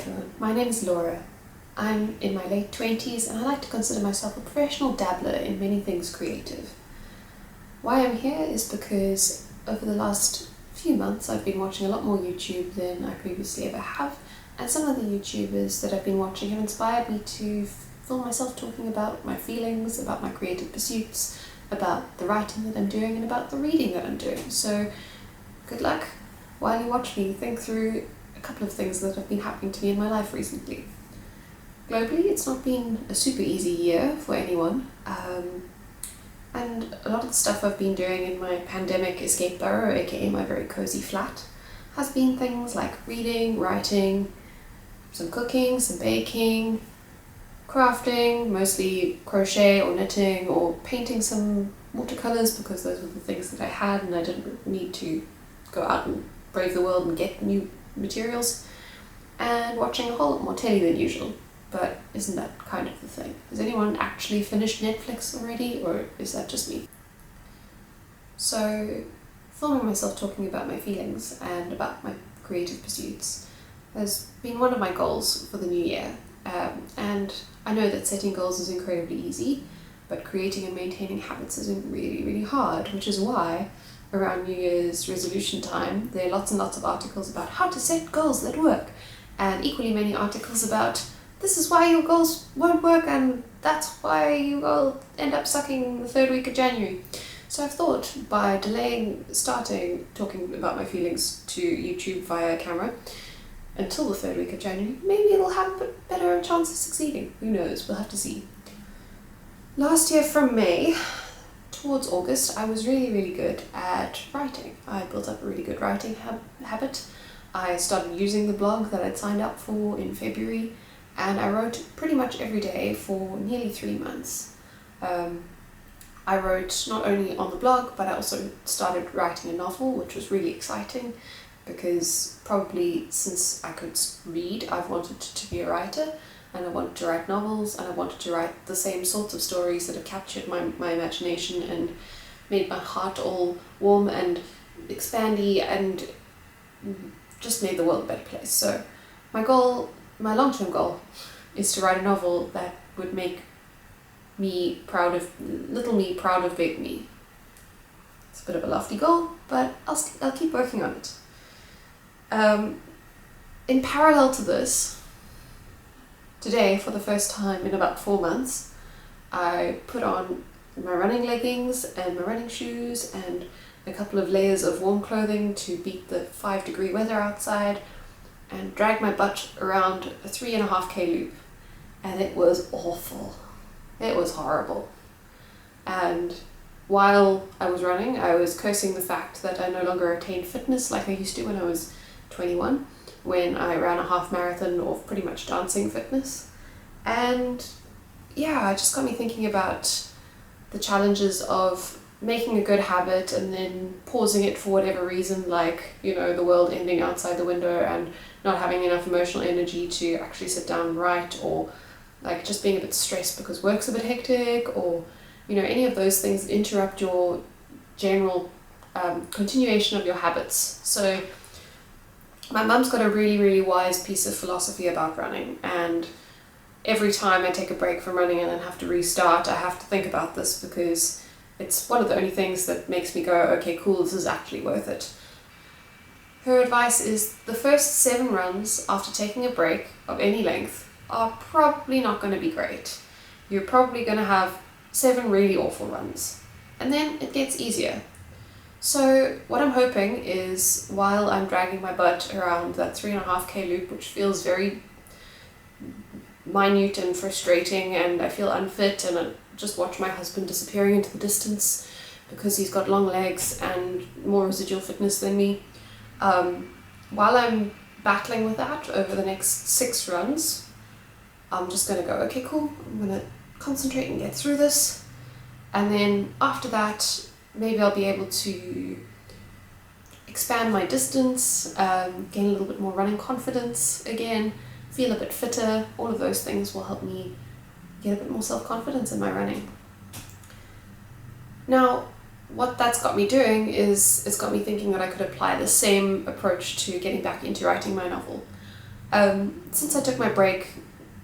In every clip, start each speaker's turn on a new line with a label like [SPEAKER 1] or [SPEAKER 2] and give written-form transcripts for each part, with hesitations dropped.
[SPEAKER 1] everyone, my name is Laura. I'm in my late 20s and I like to consider myself a professional dabbler in many things creative. Why I'm here is because over the last few months I've been watching a lot more YouTube than I previously ever have, and some of the YouTubers that I've been watching have inspired me to film myself talking about my feelings, about my creative pursuits, about the writing that I'm doing and about the reading that I'm doing. So good luck while you watch me think through a couple of things that have been happening to me in my life recently. Globally, it's not been a super easy year for anyone, and a lot of the stuff I've been doing in my pandemic escape burrow, aka my very cozy flat, has been things like reading, writing, some cooking, some baking, crafting, mostly crochet or knitting or painting some watercolors because those were the things that I had and I didn't need to go out and brave the world and get new materials, and watching a whole lot more telly than usual. But isn't that kind of the thing? Has anyone actually finished Netflix already, or is that just me? So, filming myself talking about my feelings and about my creative pursuits has been one of my goals for the new year. And I know that setting goals is incredibly easy, but creating and maintaining habits is really, really hard, which is why around New Year's resolution time there are lots and lots of articles about how to set goals that work, and equally many articles about this is why your goals won't work and that's why you will end up sucking the third week of January. So I've thought, by delaying starting talking about my feelings to YouTube via camera until the third week of January, maybe it'll have a better chance of succeeding. Who knows? We'll have to see. Last year from May towards August, I was really good at writing. I built up a really good writing habit. I started using the blog that I'd signed up for in February, and I wrote pretty much every day for nearly 3 months. I wrote not only on the blog, but I also started writing a novel, which was really exciting because probably since I could read, I've wanted to be a writer, and I wanted to write novels, and I wanted to write the same sorts of stories that have captured my imagination and made my heart all warm and expandy and just made the world a better place. So my long-term goal is to write a novel that would make little me proud of big me. It's a bit of a lofty goal, but I'll keep working on it. In parallel to this, today, for the first time in about 4 months, I put on my running leggings and my running shoes and a couple of layers of warm clothing to beat the 5-degree weather outside, and dragged my butt around a 3.5k loop, and it was awful. It was horrible. And while I was running, I was cursing the fact that I no longer attained fitness like I used to when I was 21, when I ran a half marathon of pretty much dancing fitness. And yeah, it just got me thinking about the challenges of making a good habit and then pausing it for whatever reason, like, the world ending outside the window and not having enough emotional energy to actually sit down and write, or like just being a bit stressed because work's a bit hectic, or any of those things that interrupt your general continuation of your habits. So my mum's got a really wise piece of philosophy about running, and every time I take a break from running and then have to restart, I have to think about this because it's one of the only things that makes me go, okay, cool, this is actually worth it. Her advice is the first 7 runs after taking a break of any length are probably not going to be great. You're probably going to have 7 really awful runs, and then it gets easier. So what I'm hoping is, while I'm dragging my butt around that 3.5k loop, which feels very minute and frustrating, and I feel unfit, and I just watch my husband disappearing into the distance because he's got long legs and more residual fitness than me. While I'm battling with that over the next 6 runs, I'm just going to go, okay, cool, I'm going to concentrate and get through this, and then after that maybe I'll be able to expand my distance, gain a little bit more running confidence again, feel a bit fitter. All of those things will help me get a bit more self-confidence in my running. Now, what that's got me doing is it's got me thinking that I could apply the same approach to getting back into writing my novel. Since I took my break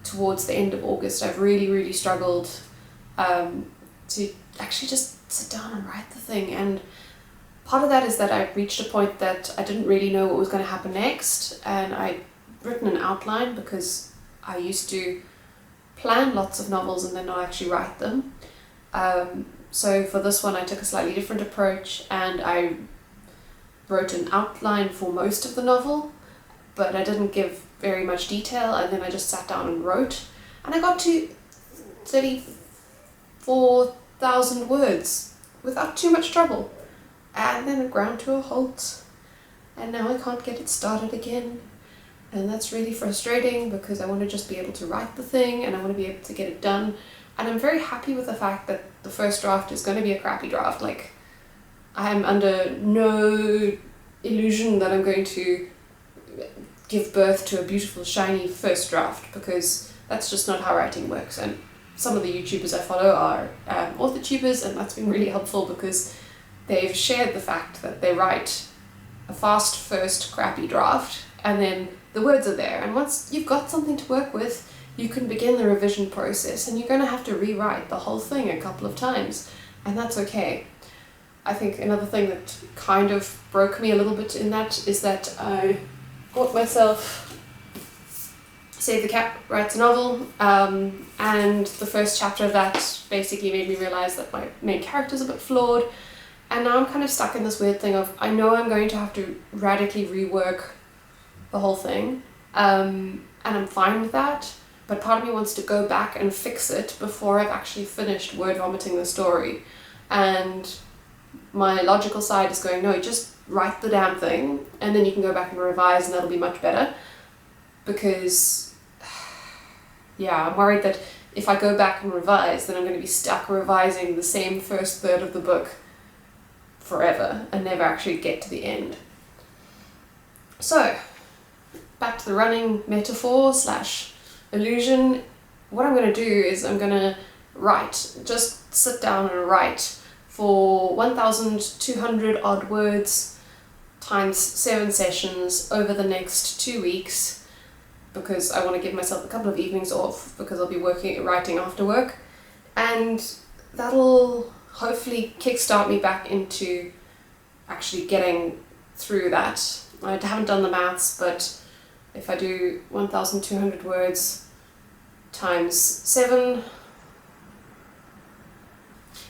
[SPEAKER 1] towards the end of August, I've really struggled to actually just sit down and write the thing. And part of that is that I reached a point that I didn't really know what was going to happen next, and I'd written an outline because I used to plan lots of novels and then not actually write them. So for this one I took a slightly different approach, and I wrote an outline for most of the novel, but I didn't give very much detail, and then I just sat down and wrote, and I got to 34,000 words without too much trouble, and then it ground to a halt, and now I can't get it started again. And that's really frustrating because I want to just be able to write the thing and I want to be able to get it done. And I'm very happy with the fact that the first draft is going to be a crappy draft. Like, I'm under no illusion that I'm going to give birth to a beautiful shiny first draft, because that's just not how writing works. And some of the YouTubers I follow are authortubers, and that's been really helpful because they've shared the fact that they write a fast first crappy draft and then the words are there, and once you've got something to work with, you can begin the revision process, and you're going to have to rewrite the whole thing a couple of times, and that's okay. I think another thing that kind of broke me a little bit in that is that I bought myself Save the Cat Writes a Novel, and the first chapter of that basically made me realise that my main character's a bit flawed, and now I'm kind of stuck in this weird thing of, I know I'm going to have to radically rework the whole thing, and I'm fine with that, but part of me wants to go back and fix it before I've actually finished word vomiting the story. And my logical side is going, no, just write the damn thing and then you can go back and revise and that'll be much better. Because yeah, I'm worried that if I go back and revise, then I'm going to be stuck revising the same first third of the book forever and never actually get to the end. So back to the running metaphor slash illusion, what I'm going to do is I'm going to write, just sit down and write for 1,200 odd words times 7 sessions over the next 2 weeks, because I want to give myself a couple of evenings off because I'll be writing after work, and that'll hopefully kickstart me back into actually getting through that. I haven't done the maths, but if I do 1,200 words times 7,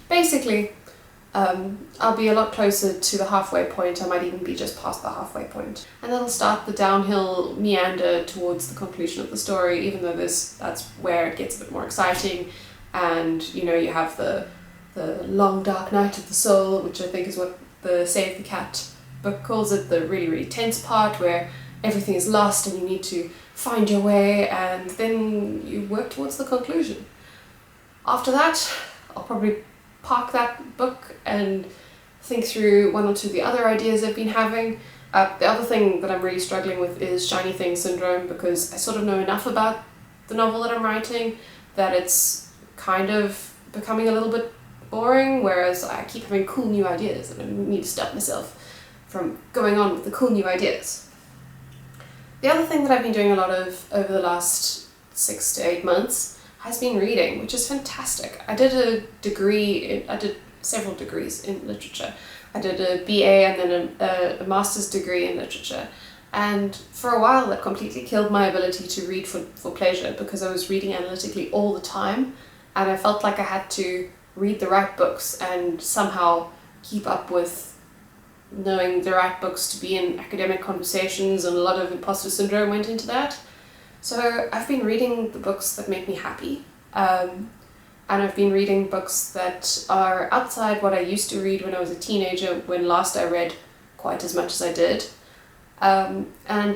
[SPEAKER 1] basically I'll be a lot closer to the halfway point. I might even be just past the halfway point. And that'll start the downhill meander towards the conclusion of the story, even though that's where it gets a bit more exciting. And you know, you have the long dark night of the soul, which I think is what the Save the Cat book calls it, the really tense part where everything is lost and you need to find your way, and then you work towards the conclusion. After that, I'll probably park that book and think through one or two of the other ideas I've been having. The other thing that I'm really struggling with is shiny thing syndrome, because I sort of know enough about the novel that I'm writing that it's kind of becoming a little bit boring, whereas I keep having cool new ideas and I need to stop myself from going on with the cool new ideas. The other thing that I've been doing a lot of over the last 6 to 8 months has been reading, which is fantastic. I did several degrees in literature. I did a BA and then a master's degree in literature. And for a while that completely killed my ability to read for pleasure, because I was reading analytically all the time, and I felt like I had to read the right books and somehow keep up with knowing the right books to be in academic conversations, and a lot of imposter syndrome went into that. So I've been reading the books that make me happy, and I've been reading books that are outside what I used to read when I was a teenager, when last I read quite as much as I did. And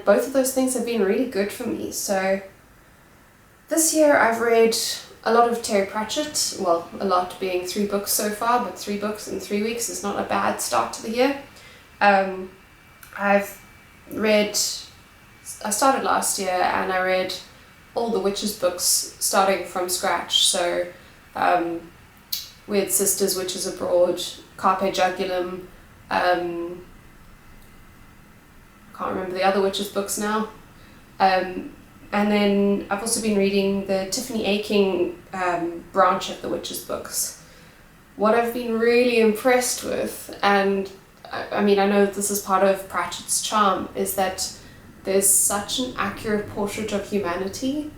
[SPEAKER 1] both of those things have been really good for me. So this year I've read a lot of Terry Pratchett, well, a lot being 3 books so far, but 3 books in 3 weeks is not a bad start to the year. I started last year and I read all the Witches books starting from scratch. So Weird Sisters, Witches Abroad, Carpe Jugulum, can't remember the other Witches books now. And then I've also been reading the Tiffany Aching branch of the Witches books. What I've been really impressed with, and I mean, I know this is part of Pratchett's charm, is that there's such an accurate portrait of humanity,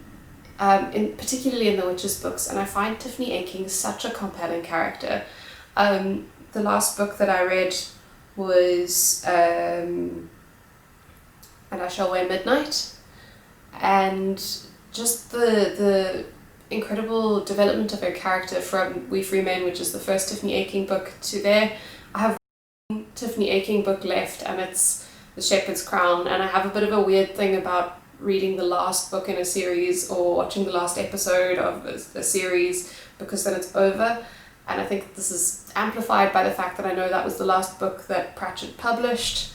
[SPEAKER 1] particularly in the Witches books, and I find Tiffany Aching such a compelling character. The last book that I read was And I Shall Wear Midnight, and just the incredible development of her character from We Free Men, which is the first Tiffany Aching book, to there. I have one Tiffany Aching book left, and it's The Shepherd's Crown, and I have a bit of a weird thing about reading the last book in a series or watching the last episode of a series, because then it's over. And I think this is amplified by the fact that I know that was the last book that Pratchett published.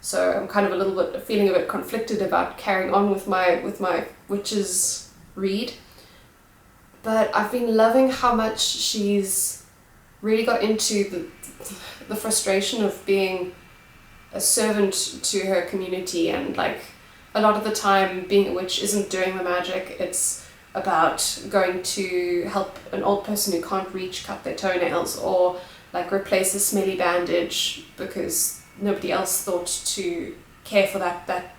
[SPEAKER 1] So I'm kind of feeling a bit conflicted about carrying on with my Witches read. But I've been loving how much she's really got into the frustration of being a servant to her community, and like a lot of the time being a witch isn't doing the magic, it's about going to help an old person who can't reach cut their toenails, or like replace a smelly bandage because nobody else thought to care for that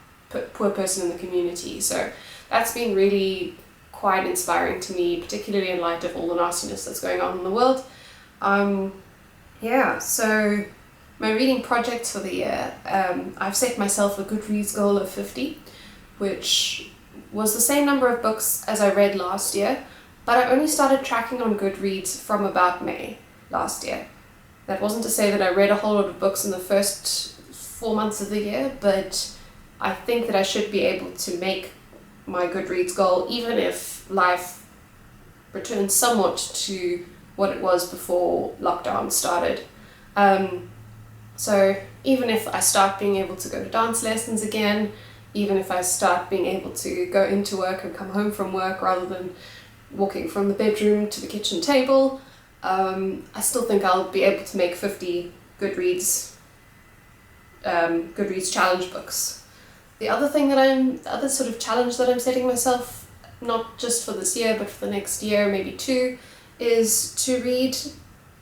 [SPEAKER 1] poor person in the community. So that's been really quite inspiring to me, particularly in light of all the nastiness that's going on in the world. Yeah, so my reading projects for the year, I've set myself a Goodreads goal of 50, which was the same number of books as I read last year, but I only started tracking on Goodreads from about May last year. That wasn't to say that I read a whole lot of books in the first 4 months of the year, but I think that I should be able to make my Goodreads goal, even if life returns somewhat to what it was before lockdown started. So even if I start being able to go to dance lessons again, even if I start being able to go into work and come home from work rather than walking from the bedroom to the kitchen table, I still think I'll be able to make 50 Goodreads challenge books. The other sort of challenge that I'm setting myself, not just for this year but for the next year, maybe 2, is to read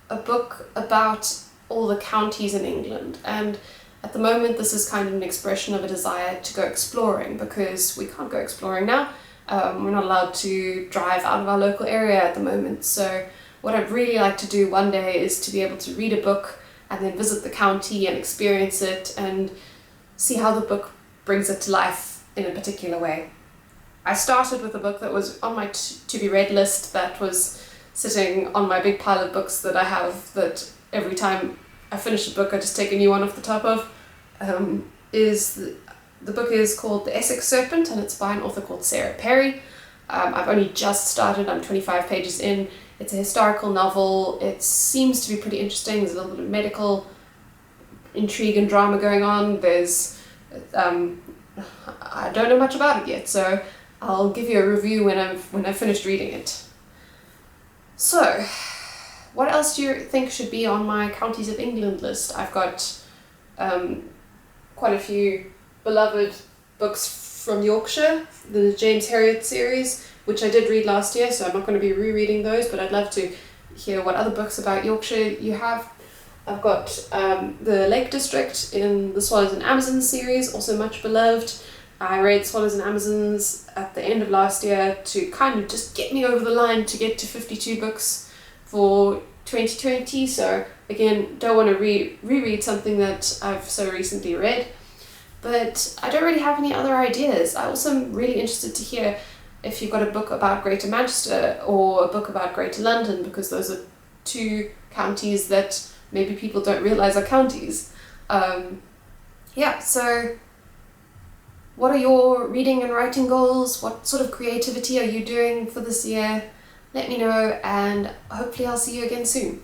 [SPEAKER 1] a book about all the counties in England. And at the moment this is kind of an expression of a desire to go exploring, because we can't go exploring now. We're not allowed to drive out of our local area at the moment. So what I'd really like to do one day is to be able to read a book and then visit the county and experience it and see how the book brings it to life in a particular way. I started with a book that was on my to-be read list, that was sitting on my big pile of books that I have, that every time I finish a book I just take a new one off the top of. The book is called The Essex Serpent, and it's by an author called Sarah Perry. I've only just started, I'm 25 pages in. It's a historical novel. It seems to be pretty interesting. There's a little bit of medical intrigue and drama going on. I don't know much about it yet, so I'll give you a review when I've finished reading it. So, what else do you think should be on my Counties of England list? I've got quite a few beloved books from Yorkshire, the James Herriot series, which I did read last year, so I'm not going to be rereading those, but I'd love to hear what other books about Yorkshire you have. I've got the Lake District in the Swallows and Amazons series, also much beloved. I read Swallows and Amazons at the end of last year to kind of just get me over the line to get to 52 books for 2020, so again, don't want to reread something that I've so recently read. But I don't really have any other ideas. I also am really interested to hear if you've got a book about Greater Manchester or a book about Greater London, because those are 2 counties that maybe people don't realise are counties. Yeah, so what are your reading and writing goals? What sort of creativity are you doing for this year? Let me know, and hopefully I'll see you again soon.